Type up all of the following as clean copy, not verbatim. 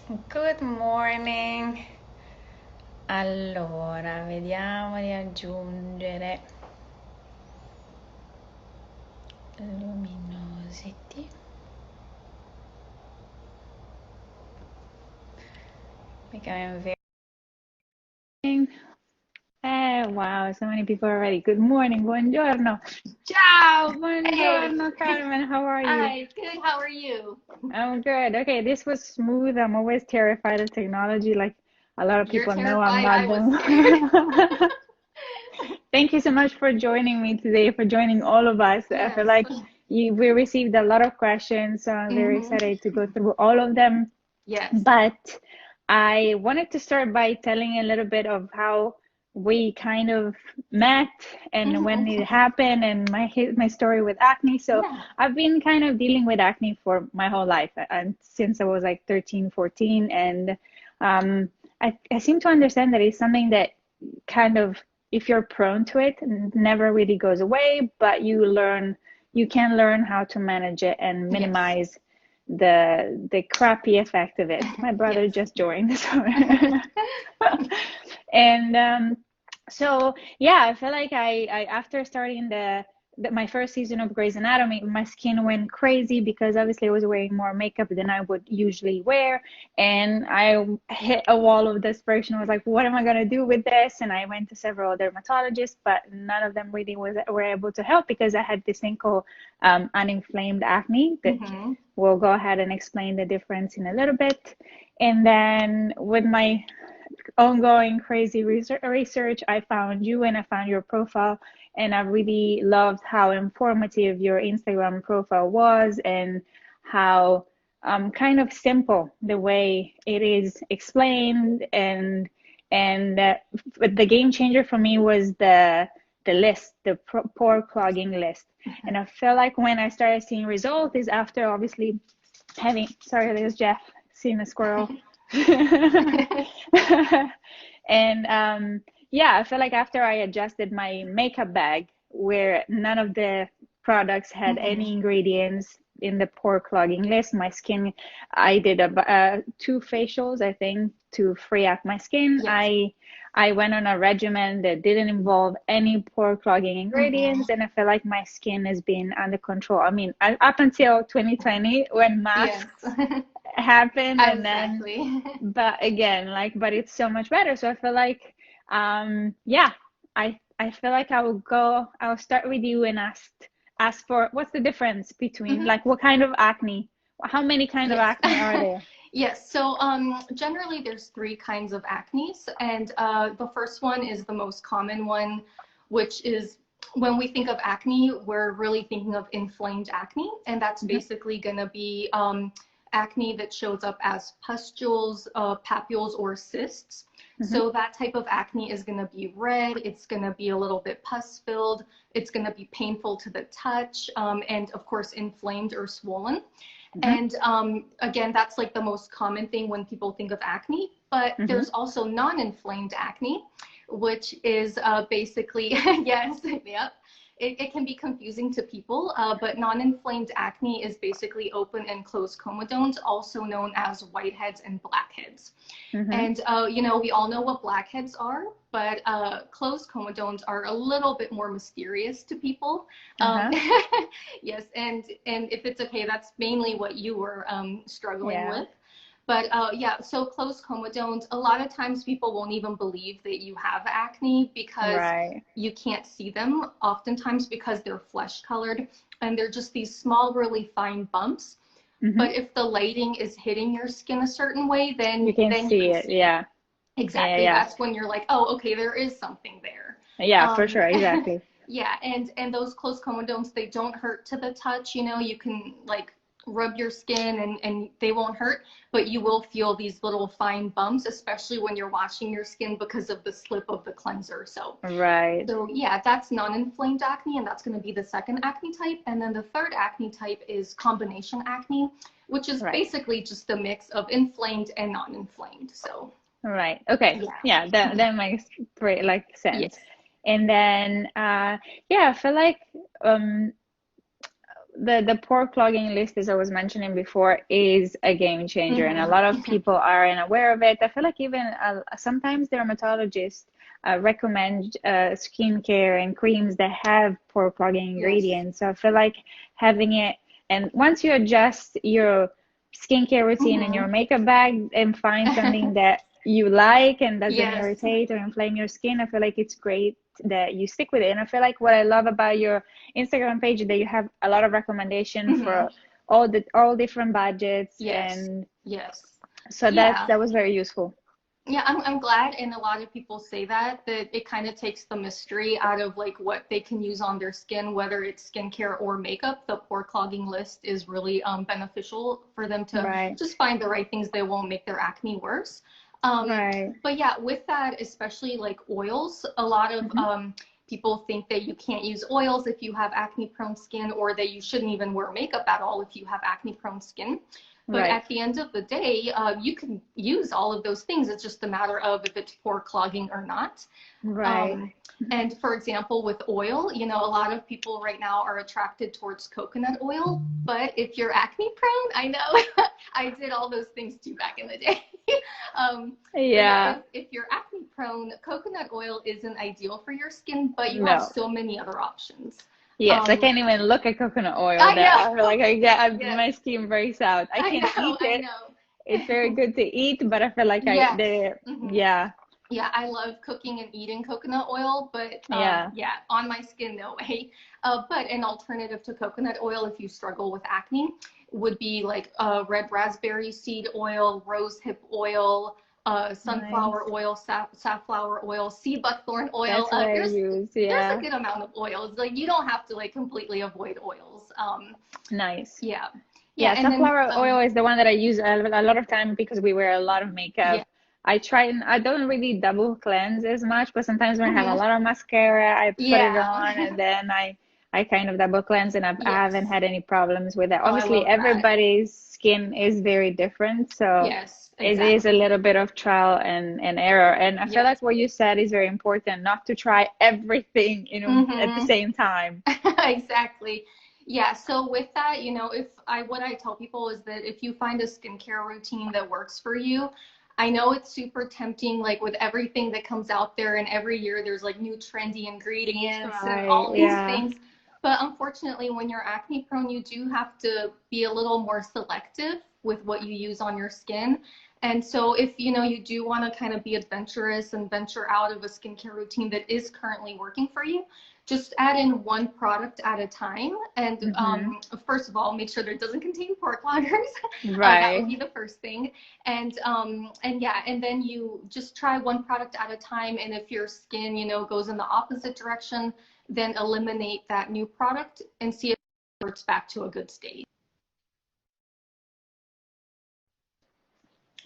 Good morning. Allora, vediamo di aggiungere luminosity. Becoming very. Wow, so many people already. Good morning, buongiorno. Ciao, Hey, buongiorno, Carmen. How are you? hi, good. How are you? I'm good. Okay, this was smooth. I'm always terrified of technology. Like a lot of You're people know I'm terrified. not I was scared. them. Thank you so much for joining me today, for joining all of us. I feel Yes. like we received a lot of questions, so I'm very Mm-hmm. excited to go through all of them. Yes. But I wanted to start by telling a little bit of how we kind of met and when Mm-hmm. it happened and my story with acne. So Yeah. I've been kind of dealing with acne for my whole life and since I was like 13, 14. And um, I seem to understand that it's something that kind of, if you're prone to it, never really goes away, but you can learn how to manage it and Yes. minimize the crappy effect of it. My brother Yes. just joined, so and so yeah, I feel like I after starting my first season of Grey's Anatomy, my skin went crazy because obviously I was wearing more makeup than I would usually wear, and I hit a wall of desperation. I was like, what am I gonna do with this? And I went to several dermatologists, but none of them really were able to help because I had this thing called uninflamed acne that Mm-hmm. we'll go ahead and explain the difference in a little bit. And then with my ongoing crazy research, I found you and I found your profile, and I really loved how informative your Instagram profile was and how kind of simple the way it is explained. And the game changer for me was the list, the pore clogging list. And I feel like when I started seeing results is after obviously having, sorry, there's Jeff seeing a squirrel. And yeah, I feel like after I adjusted my makeup bag, where none of the products had any Mm-hmm. ingredients in the pore clogging list, my skin, I did two facials, I think, to free up my skin. Yes. I went on a regimen that didn't involve any pore clogging ingredients, Mm-hmm. and I feel like my skin has been under control. I mean, up until 2020 when Yes. masks happened, and then Exactly. but again, like, but it's so much better. So I feel like yeah, I feel like I'll start with you and ask for what's the difference between, Mm-hmm. like, what kind of acne, how many kind of Yes. acne are there? Yes. So generally there's three kinds of acne, and the first one is the most common one, which is when we think of acne, we're really thinking of inflamed acne, and that's Hmm. basically going to be acne that shows up as pustules, papules, or cysts. Hmm. So that type of acne is going to be red. It's going to be a little bit pus filled. It's going to be painful to the touch, and of course inflamed or swollen. Hmm. And again, that's like the most common thing when people think of acne. But Hmm. there's also non-inflamed acne, which is basically, yes, yep. It can be confusing to people, but non-inflamed acne is basically open and closed comedones, also known as whiteheads and blackheads. Hmm. And we all know what blackheads are, but closed comedones are a little bit more mysterious to people. Um, Uh-huh. yes, and if it's okay, that's mainly what you were struggling Yeah. with. But yeah, so closed comedones, a lot of times people won't even believe that you have acne because Right. you can't see them, oftentimes because they're flesh colored and they're just these small, really fine bumps. Hmm. But if the lighting is hitting your skin a certain way, You then can then you see can it. see it. Yeah. Yeah. Exactly. Yeah. That's when you're like, oh, okay, there is something there. Yeah, for Um, sure. Exactly. yeah, and those closed comedones, they don't hurt to the touch. You can like rub your skin and they won't hurt, but you will feel these little fine bumps, especially when you're washing your skin because of the slip of the cleanser. So Right. so yeah, that's non-inflamed acne, and that's going to be the second acne type. And then the third acne type is combination acne, which is Right. basically just a mix of inflamed and non-inflamed. So Right. Okay. yeah, Yeah, that makes great, like, sense. yes. And then yeah, I feel like um the pore clogging list, as I was mentioning before, is a game changer, and a lot of Mm-hmm. people aren't aware of it. I feel like even sometimes dermatologists recommend skincare and creams that have pore clogging Yes. ingredients. So I feel like having it, and once you adjust your skincare routine and your Mm-hmm. makeup bag and find something that you like and doesn't Yes. irritate or inflame your skin, I feel like it's great that you stick with it. And I feel like what I love about your Instagram page that you have a lot of recommendation Mm-hmm. for all different budgets, Yes. and Yes. so Yeah. that was very useful. Yeah, I'm glad, and a lot of people say that it kind of takes the mystery out of like what they can use on their skin, whether it's skincare or makeup. The pore clogging list is really beneficial for them to Right, just find the right things that won't make their acne worse. Um, right. but yeah, with that, especially like oils, a lot of Hmm. people think that you can't use oils if you have acne prone skin, or that you shouldn't even wear makeup at all if you have acne prone skin. But Right, at the end of the day, you can use all of those things. It's just a matter of if it's pore clogging or not. right. Um, and for example, with oil, you know, a lot of people right now are attracted towards coconut oil. But if you're acne prone, I know I did all those things too back in the day. But yeah, Yeah, if you're acne prone, coconut oil isn't ideal for your skin, but you have no. so many other options. Yes, I Um, can't even look at coconut oil. I That I feel know. like I get Yes, my skin breaks out. I I can know. eat I it. It's very know. good to eat, but I feel like Yes. Hmm. yeah, Yeah, I love cooking and eating coconut oil, but yeah. yeah, on my skin, no way. But an alternative to coconut oil, if you struggle with acne, would be like red raspberry seed oil, rose hip oil, sunflower Nice. oil, safflower oil, sea buckthorn oil. That's what I There's use. there's a Yeah. good amount of oils. Like you don't have to like completely avoid oils. Nice. Yeah, yeah, Yeah, and then sunflower oil is the one that I use a lot of time because we wear a lot of makeup. yeah. I try and I don't really double cleanse as much, but sometimes when I have a Hmm. lot of mascara, I put it Yeah. on and then I kind of double cleanse, and I haven't Yes. had any problems with that. Oh, I Obviously, love that. everybody's skin is very different, so Yes, it is a exactly. little bit of trial and error. And I feel Yes. like what you said is very important, not to try everything, at the Mm-hmm. same time. Exactly. Yeah. So with that, you know, if I what I tell people is that if you find a skincare routine that works for you, I know it's super tempting, like with everything that comes out there, and every year there's like new trendy ingredients and Try, all these yeah. things. But unfortunately, when you're acne prone, you do have to be a little more selective with what you use on your skin. And so if you know you do want to kind of be adventurous and venture out of a skincare routine that is currently working for you, just add in one product at a time. And Hmm. first of all, make sure that it doesn't contain pore cloggers. That would Right. be the first thing. And yeah, and then you just try one product at a time. And if your skin, you know, goes in the opposite direction, then eliminate that new product and see if it reverts back to a good state.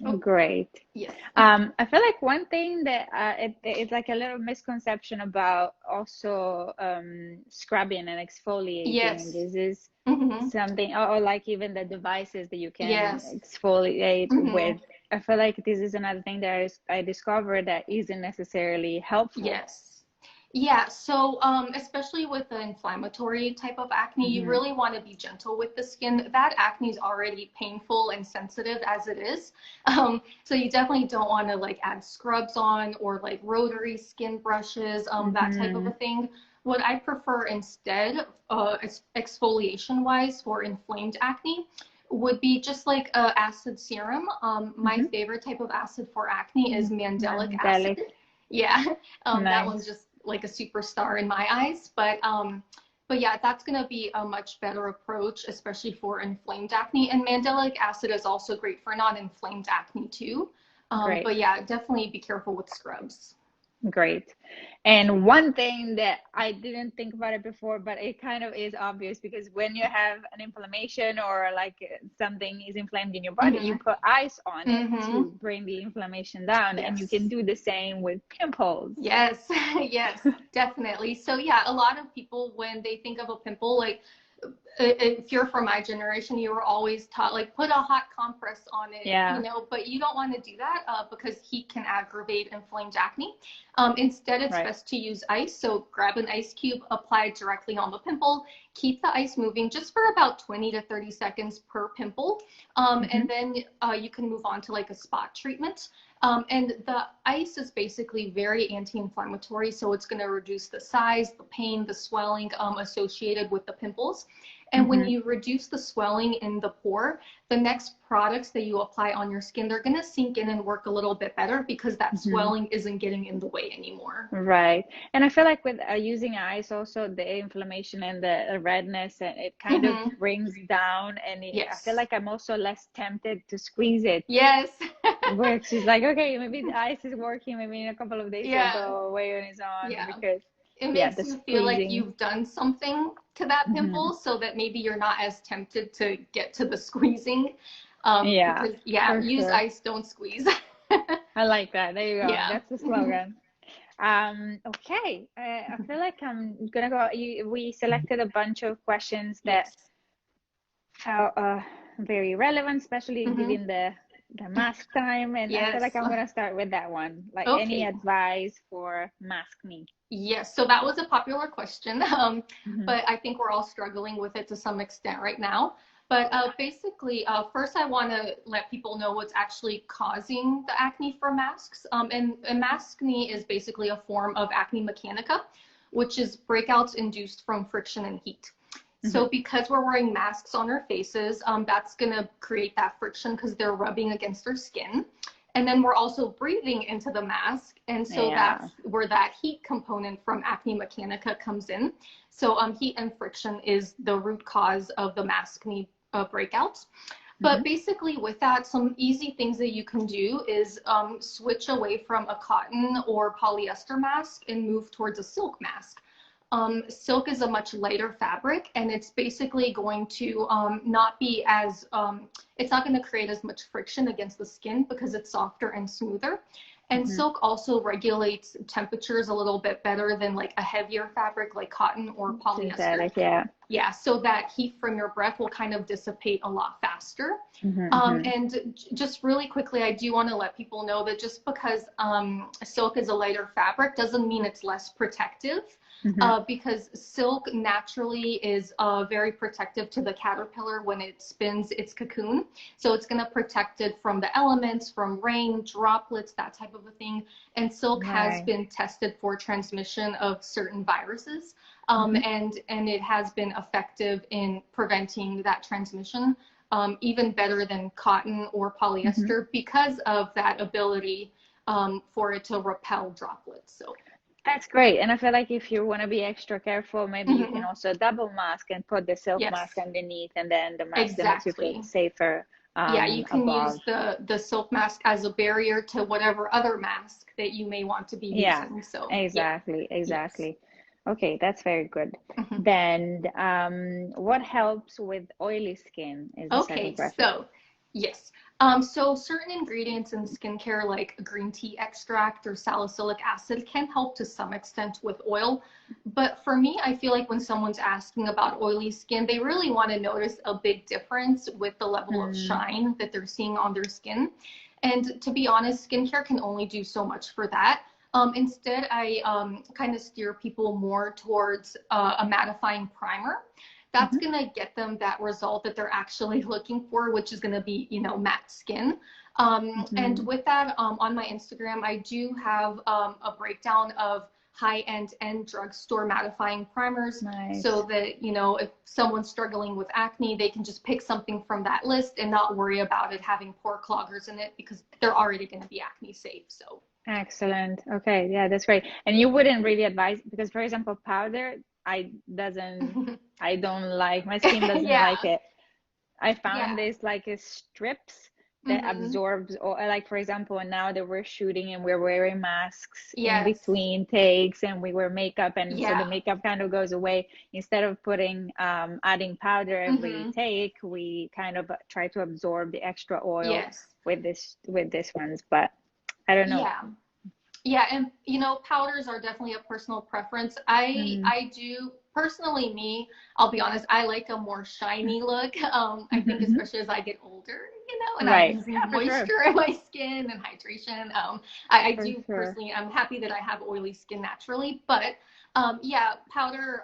Oh, Great. yes. I feel like one thing that it's like a little misconception about also scrubbing and exfoliating. Yes. This is Mm-hmm. something, or like even the devices that you can Yes. exfoliate Mm-hmm. with. I feel like this is another thing that I discovered that isn't necessarily helpful. Yes. Yeah, so especially with the inflammatory type of acne, you Hmm. really want to be gentle with the skin. That acne is already painful and sensitive as it is. So you definitely don't want to like add scrubs on or like rotary skin brushes, that type of a Hmm. thing. What I prefer instead, exfoliation wise for inflamed acne, would be just like a acid serum. My Hmm. favorite type of acid for acne is mandelic acid. Mandelic. Yeah, that one's Nice. just like a superstar in my eyes. But yeah, that's gonna be a much better approach, especially for inflamed acne. And mandelic acid is also great for non-inflamed acne too. But Great. yeah, definitely be careful with scrubs. Great. And one thing that I didn't think about it before, but it kind of is obvious because when you have an inflammation or like something is inflamed in your body, you Mm-hmm. put ice on it Mm-hmm. to bring the inflammation down. And you can Yes. do the same with pimples. Yes. Yes, definitely. So yeah, a lot of people when they think of a pimple, like if you're from my generation, you were always taught like put a hot compress on it, you Yeah, know, but you don't want to do that because heat can aggravate inflamed acne. Instead, it's right. best to use ice. So grab an ice cube, apply it directly on the pimple, keep the ice moving just for about 20 to 30 seconds per pimple. Mm-hmm. And then you can move on to like a spot treatment. And the ice is basically very anti-inflammatory, so it's going to reduce the size, the pain, the swelling associated with the pimples. And when Mm-hmm. you reduce the swelling in the pore, the next products that you apply on your skin, they're going to sink in and work a little bit better because that Mm-hmm. swelling isn't getting in the way anymore. Right. And I feel like with using ice also the inflammation and the redness and it kind of Hmm. brings down and I feel Yes. like I'm also less tempted to squeeze it. Yes. Where she's like, okay, maybe the ice is working, maybe in a couple of days it'll Yeah. go away on its own Yeah. because It yeah, makes the you feel like squeezing. you've done something to that Hmm. pimple so that maybe you're not as tempted to get to the squeezing. Yeah, Because, yeah, for use sure. ice, don't squeeze. I like that. There you go. Yeah. That's the slogan. Okay. I feel like I'm gonna go. We selected a bunch of questions that Yes. felt very relevant, especially Hmm. given the mask time. And I feel like Yes. I'm gonna start with that one. Like any Okay. advice for mask me? Yes, so that was a popular question, Hmm. but I think we're all struggling with it to some extent right now. But basically, first I want to let people know what's actually causing the acne for masks. And maskne is basically a form of acne mechanica, which is breakouts induced from friction and heat. Hmm. So because we're wearing masks on our faces, that's going to create that friction because they're rubbing against our skin. And then we're also breathing into the mask. And so Yeah. that's where that heat component from acne mechanica comes in. So heat and friction is the root cause of the maskne breakouts. But Hmm. basically, with that, some easy things that you can do is switch away from a cotton or polyester mask and move towards a silk mask. Silk is a much lighter fabric, and it's basically going to not be as, it's not going to create as much friction against the skin because it's softer and smoother. And Hmm. silk also regulates temperatures a little bit better than like a heavier fabric like cotton or polyester. Synthetic, yeah. Yeah, so that heat from your breath will kind of dissipate a lot faster. Hmm. Hmm. And just really quickly, I do want to let people know that just because silk is a lighter fabric doesn't mean it's less protective. Hmm. Because silk naturally is very protective to the caterpillar when it spins its cocoon. So it's going to protect it from the elements, from rain, droplets, that type of a thing. And silk has Right. been tested for transmission of certain viruses. Hmm. And it has been effective in preventing that transmission, even better than cotton or Hmm. polyester because of that ability for it to repel droplets. So, That's great. And I feel like if you want to be extra careful, maybe you can mhm. also double mask and put the silk mask Yes, underneath and then the mask that makes you feel exactly. safer Yeah, you can above. use the silk mask as a barrier to whatever other mask that you may want to be Yeah, using. So, yeah, exactly, yes. exactly. Okay, that's very good. Mhm. Then, what helps with oily skin is the second Okay, question. so yes. So certain ingredients in skincare like green tea extract or salicylic acid can help to some extent with oil. But for me, I feel like when someone's asking about oily skin, they really want to notice a big difference with the level of Mm, shine that they're seeing on their skin. And to be honest, skincare can only do so much for that. Instead, I kind of steer people more towards a mattifying primer that's mhm, going to get them that result that they're actually looking for, which is going to be, matte skin. And mhm. with that, on my Instagram, I do have a breakdown of high-end and drugstore mattifying primers so Nice. that, if someone's struggling with acne, they can just pick something from that list and not worry about it having pore cloggers in it because they're already going to be acne safe. So, Excellent. Okay, yeah, that's great. And you wouldn't really advise because, for example, powder, I don't like, my skin doesn't like yeah, it. I found yeah. this like a strips that Hmm. absorbs, or like for example, now that we're shooting and we're wearing masks in Yes. between takes and we wear makeup, and so the Yeah. makeup kind of goes away. Instead of putting adding powder every Hmm. take, we kind of try to absorb the extra oil Yes. with this ones. But I don't know. Yeah. Yeah, and powders are definitely a personal preference. I Mm, I do personally me, I'll be honest, I like a more shiny look. I think especially as I get older, and I'm Right. losing Yeah, for sure. moisture in my skin and hydration. I For do sure. personally, I'm happy that I have oily skin naturally, but yeah, powder,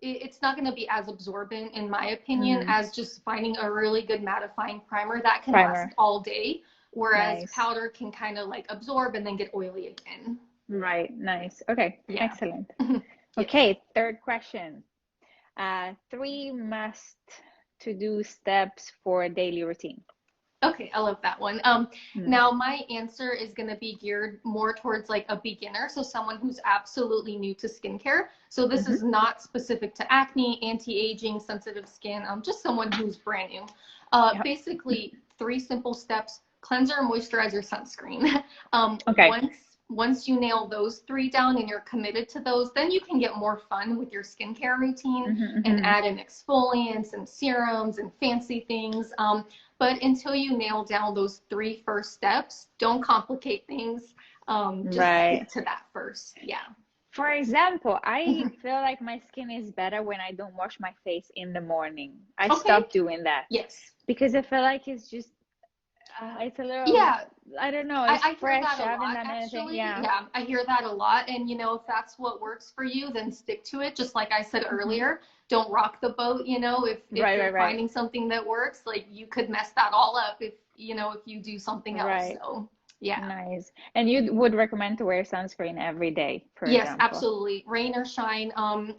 it's not going to be as absorbent in my opinion Mm, as just finding a really good mattifying primer that can last primer. all day, whereas Nice. powder can kind of like absorb and then get oily again. Right. Nice. Okay. Yeah. Excellent. Yes. Okay. Third question. Three must to do steps for a daily routine. Okay, I love that one. Mm. Now my answer is going to be geared more towards like a beginner, so someone who's absolutely new to skincare. So this Mm-hmm. is not specific to acne, anti-aging, sensitive skin, just someone who's brand new. Yeah. Basically, three simple steps: cleanser, moisturizer, sunscreen. Okay. Once you nail those three down and you're committed to those, then you can get more fun with your skincare routine Mm-hmm, and mm-hmm. add in exfoliants and serums and fancy things. But until you nail down those three first steps, don't complicate things. Just Right. stick to that first. Yeah. For example, I feel like my skin is better when I don't wash my face in the morning. I Okay. stopped doing that Yes. because I feel like it's just, it's a little, Yeah. I don't know, it's I hear that fresh. a I haven't lot, done anything. actually. Yeah. Yeah, I hear that a lot. And, if that's what works for you, then stick to it. Just like I said Hmm. earlier, don't rock the boat. If Right, you're right, right. finding something that works, like you could mess that all up if you do something else. Right. So, yeah. Nice. And you would recommend to wear sunscreen every day, for Yes, example. absolutely. Rain or shine,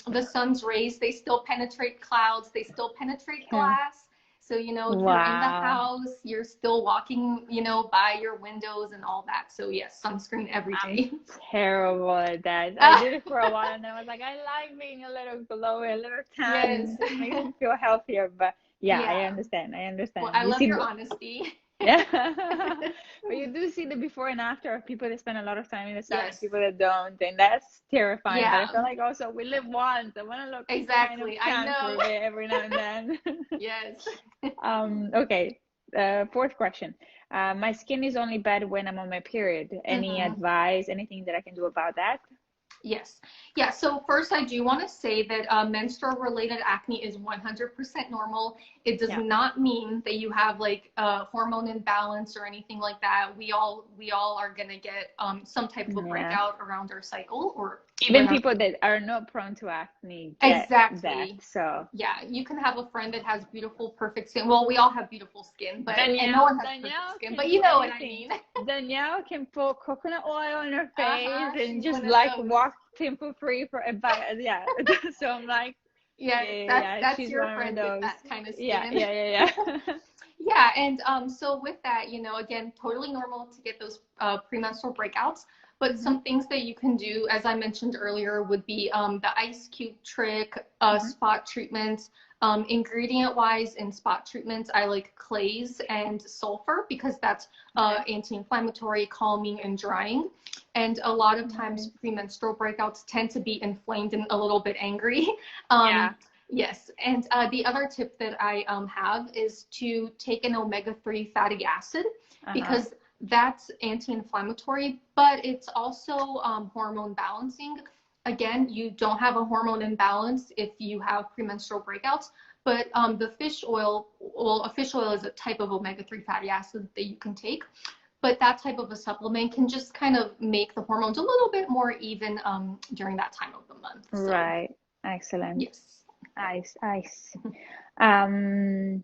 the sun's rays, they still penetrate clouds, they still penetrate Yeah. glass. So, if you're in the Wow. house, you're still walking, by your windows and all that. So, yes, sunscreen every I'm day. terrible at that. I did it for a while and I was like, I like being a little glowy, a little Yes. tan. It makes me feel healthier. But yeah, I Yeah. understand. I Well, understand. I You love see, your honesty. yeah. But you do see the before and after of people that spend a lot of time in the sun and Yes. people that don't, and that's terrifying. But I Yeah, feel like also we live once. I want to look kind of exactly. I tan for know. a bit every now and then. Yes. Okay. Fourth question. My skin is only bad when I'm on my period. Any Hmm. advice, anything that I can do about that? Yes. Yeah. So first, I do want to say that menstrual-related acne is 100% normal. It does Yeah. not mean that you have like a hormone imbalance or anything like that. We all are gonna get some type of a Yeah. breakout around our cycle, or Even when our people that are not prone to acne get that. exactly. So Yeah, you can have a friend that has beautiful, perfect skin. Well, we all have beautiful skin, but and no Danielle, one has perfect Danielle skin, can but do you know what I anything. mean. Danielle can put coconut oil on her face Uh-huh. and She's just one of like those. walk pimple free for about yeah. So I'm like, Yeah, yeah, yeah, that's yeah. that's She's your one of friend with those. that kind of Yeah, skin. yeah, yeah, yeah. Yeah, and so with that, again, totally normal to get those premenstrual breakouts. But Hmm. some things that you can do, as I mentioned earlier, would be the ice cube trick, Hmm. spot treatments. Ingredient-wise, in spot treatments, I like clays and sulfur because that's Okay. anti-inflammatory, calming, and drying. And a lot of times, Nice. premenstrual breakouts tend to be inflamed and a little bit angry. Yeah. Um, Yes, and the other tip that I have is to take an omega-3 fatty acid Uh-huh. because that's anti-inflammatory, but it's also hormone balancing. Again, you don't have a hormone imbalance if you have premenstrual breakouts, but the fish oil, well, a fish oil is a type of omega-3 fatty acid that you can take, but that type of a supplement can just kind of make the hormones a little bit more even during that time of the month. So, Right. Excellent. yes. Nice, nice. Um,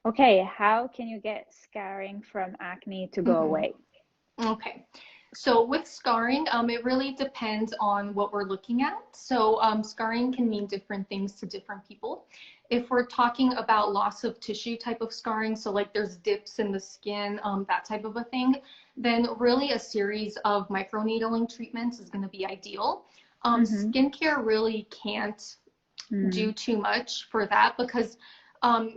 okay, how can you get scarring from acne to go Mhm. away? Okay. So with scarring, it really depends on what we're looking at. So scarring can mean different things to different people. If we're talking about loss of tissue type of scarring, so like there's dips in the skin, that type of a thing, then really a series of microneedling treatments is going to be ideal. Mm-hmm. Skincare really can't do Mm. too much for that because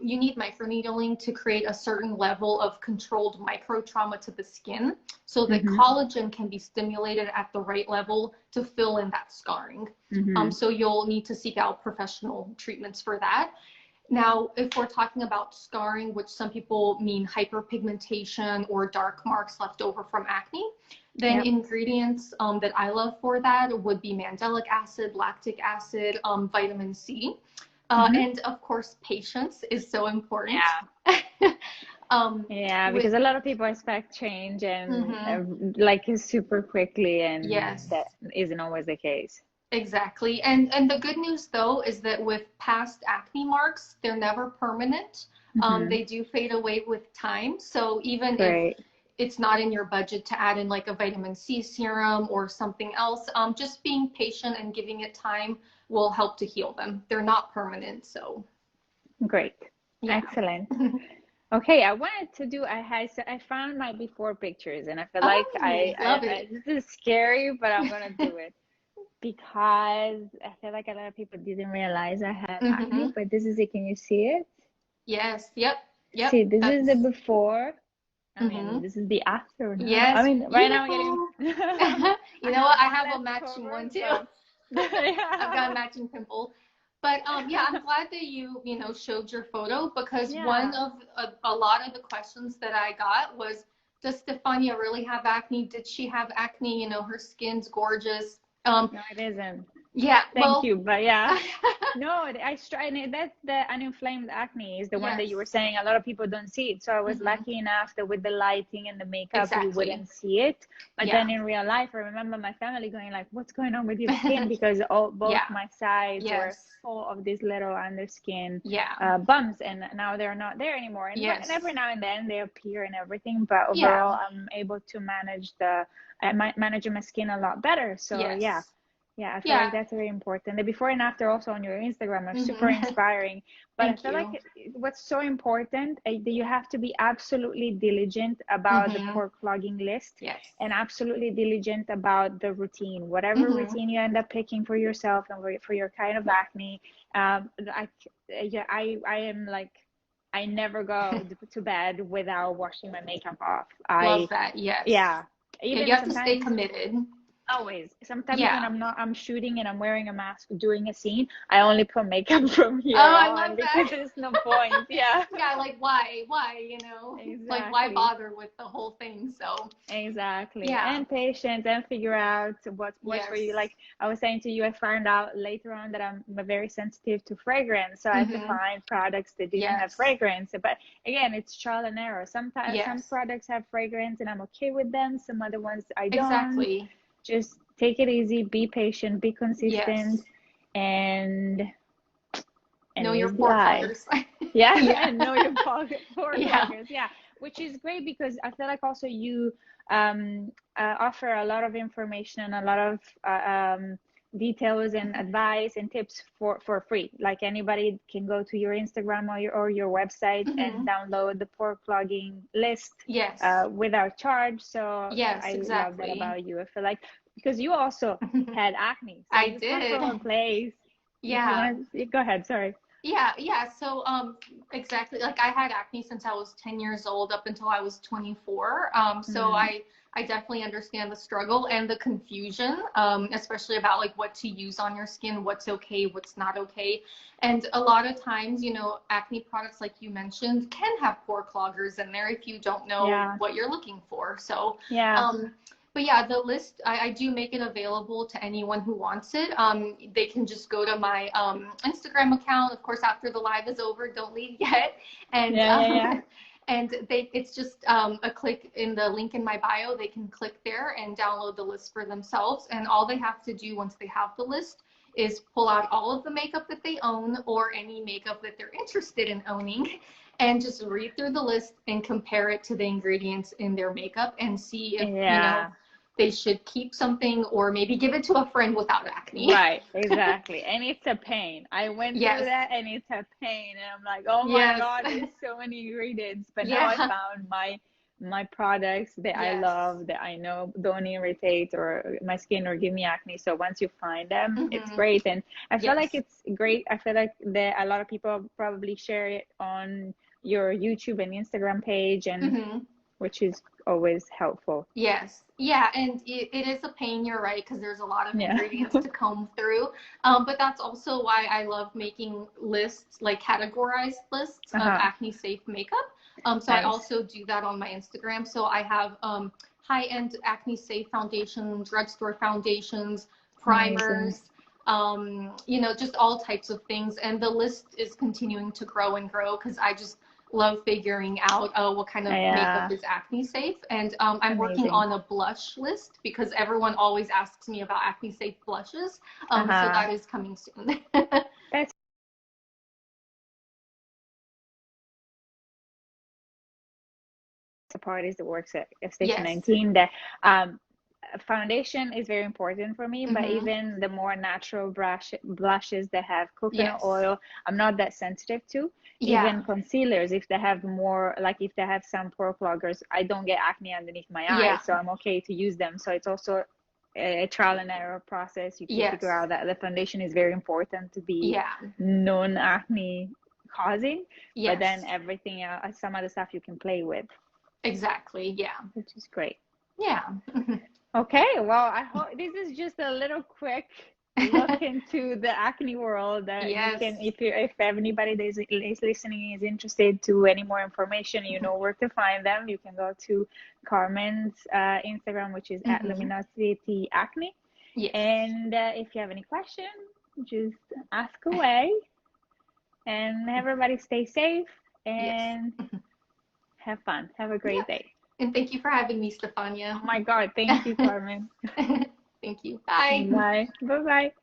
you need microneedling to create a certain level of controlled micro trauma to the skin so that Mm-hmm. collagen can be stimulated at the right level to fill in that scarring. Mm-hmm. So you'll need to seek out professional treatments for that. Now, if we're talking about scarring, which some people mean hyperpigmentation or dark marks left over from acne, Then Yep. ingredients that I love for that would be mandelic acid, lactic acid, vitamin C. Hmm. And of course, patience is so important. Yeah. um, Yeah, with because a lot of people expect change and mhm, like super quickly, and yes, that isn't always the case. exactly. And the good news though is that with past acne marks, they're never permanent. Hmm. They do fade away with time. So even if Great. it's not in your budget to add in like a vitamin C serum or something else, just being patient and giving it time will help to heal them. They're not permanent. So Great. yeah. Excellent. Okay, I wanted to do, so I found my before pictures, and I feel like Oh, love it. this is scary, but I'm gonna do it because I feel like a lot of people didn't realize I had acne, Hmm. but this is it. Can you see it? Yes. Yep. Yep. See, this is the That's. before. I mean, Hmm. this is the after now. I Yes. mean, right now I'm getting, Beautiful. I You know have what? I one have a left matching one covered, too. but I've got a yeah. matching pimple. But yeah, I'm glad that you know showed your photo because one Yeah. of a lot of the questions that I got was, does Stefania really have acne? Did she have acne? You know, her skin's gorgeous. No, it isn't. Yeah, Thank well, you, but yeah. No, and that's the uninflamed acne is the one that yes, you were saying. A lot of people don't see it. So I was hmm, lucky enough that with the lighting and the makeup, you exactly. wouldn't see it. But Yeah. then in real life, I remember my family going like, "What's going on with your skin?" Because both Yeah. my sides were Yes. full of these little underskin Yeah. bumps, and now they're not there anymore. And Yes. every now and then they appear and everything, but Yeah. overall, I'm able to manage my skin a lot better. So yeah. Yes. Yeah, I feel like Yeah. that's very important. The before and after also on your Instagram are super Hmm. inspiring. But I Thank feel like you. what's so important that you have to be absolutely diligent about the Hmm. pore clogging list Yes. and absolutely diligent about the routine. Whatever Hmm. routine you end up picking for yourself and for your kind of acne, yeah, I am like I never go to bed without washing my makeup off. Love that. Yes. Yeah, Yeah, you even have to stay sometimes. committed. Always. Sometimes when Yeah. I'm shooting and I'm wearing a mask doing a scene, I only put makeup from Oh, here I on love because that. there's no point. Yeah. Yeah, like why? Why, Like why Exactly. bother with the whole thing? So, Exactly. yeah. And patience and figure out what's for you. Yes. Like I was saying to you, I found out later on that I'm very sensitive to fragrance. So I had to Hmm. find products that didn't have Yes. fragrance. But again, it's trial and error. Sometimes some Yes. products have fragrance and I'm okay with them. Some other ones I don't. Exactly. Just take it easy, be patient, be consistent, Yes. and Know use your the pore eye. cloggers. Yeah, Yeah. and know your pore Yeah. cloggers. Yeah, which is great because I feel like also you offer a lot of information and a lot of details and advice and tips for free. Like anybody can go to your Instagram or your website and Hmm. download the pore clogging list Yes. without charge. So Yes, I love that exactly. about you. I feel like because you also had acne, so I you come did. from a place. If you Yeah. want to go ahead, sorry. Yeah, yeah. So, exactly. Like I had acne since I was 10 years old up until I was 24. So Mm, I definitely understand the struggle and the confusion, especially about like what to use on your skin, what's okay, what's not okay. And a lot of times, acne products, like you mentioned, can have pore cloggers in there if you don't know yeah, what you're looking for. So, yeah. um, but yeah, the list, I do make it available to anyone who wants it. They can just go to my Instagram account. Of course, after the live is over, don't leave yet. And Yeah, yeah, yeah. it's just a click in the link in my bio. They can click there and download the list for themselves. And all they have to do once they have the list is pull out all of the makeup that they own or any makeup that they're interested in owning and just read through the list and compare it to the ingredients in their makeup and see if, Yeah, they should keep something or maybe give it to a friend without acne. right, exactly. And it's a pain. I went through Yes. that and it's a pain. And I'm like, oh my Yes. God, there's so many ingredients. But now I Yeah. found my products that I Yes. love that I know don't irritate or my skin or give me acne. So once you find them, it's Hmm. great. And I feel like Yes. it's great. I feel like that a lot of people probably share it on your YouTube and Instagram page and Hmm. which is always helpful. Yes. Yeah, and it is a pain, you're right, because there's a lot of Yeah. ingredients to comb through. But that's also why I love making lists, like categorized lists of Uh-huh. acne safe makeup. So I Nice. also do that on my Instagram. So I have high-end acne safe foundation, drugstore foundations, Amazing. primers, you know, just all types of things. And the list is continuing to grow and grow because I just love figuring out what kind of makeup Yeah, is acne safe. And I'm working amazing. on a blush list because everyone always asks me about acne safe blushes. So Uh-huh. that is coming soon. That's the part is the works at Station Yes. 19 that um foundation is very important for me, but Mm-hmm. even the more natural blushes that have coconut Yes. oil, I'm not that sensitive to. Yeah. Even concealers, if they have more, like if they have some pore pluggers, I don't get acne underneath my Yeah. eyes, so I'm okay to use them. So it's also a trial and error process. You can figure Yes. out that the foundation is very important to be Yeah. non-acne causing, but then Yes. everything else, some other stuff you can play with, Exactly. Yeah. which is great. Yeah. Okay, well, I hope this is just a little quick look into the acne world that you Yes. can, if anybody that is listening is interested to any more information, you know where to find them. You can go to Carmen's Instagram, which is at Mm-hmm. Luminosity Acne. Yes. And if you have any questions, just ask away. And everybody stay safe Yes. and have fun. Have a great Yep. day. And thank you for having me, Oh Stefania. my God, thank you, Carmen. Thank you. Bye. Bye. Bye bye.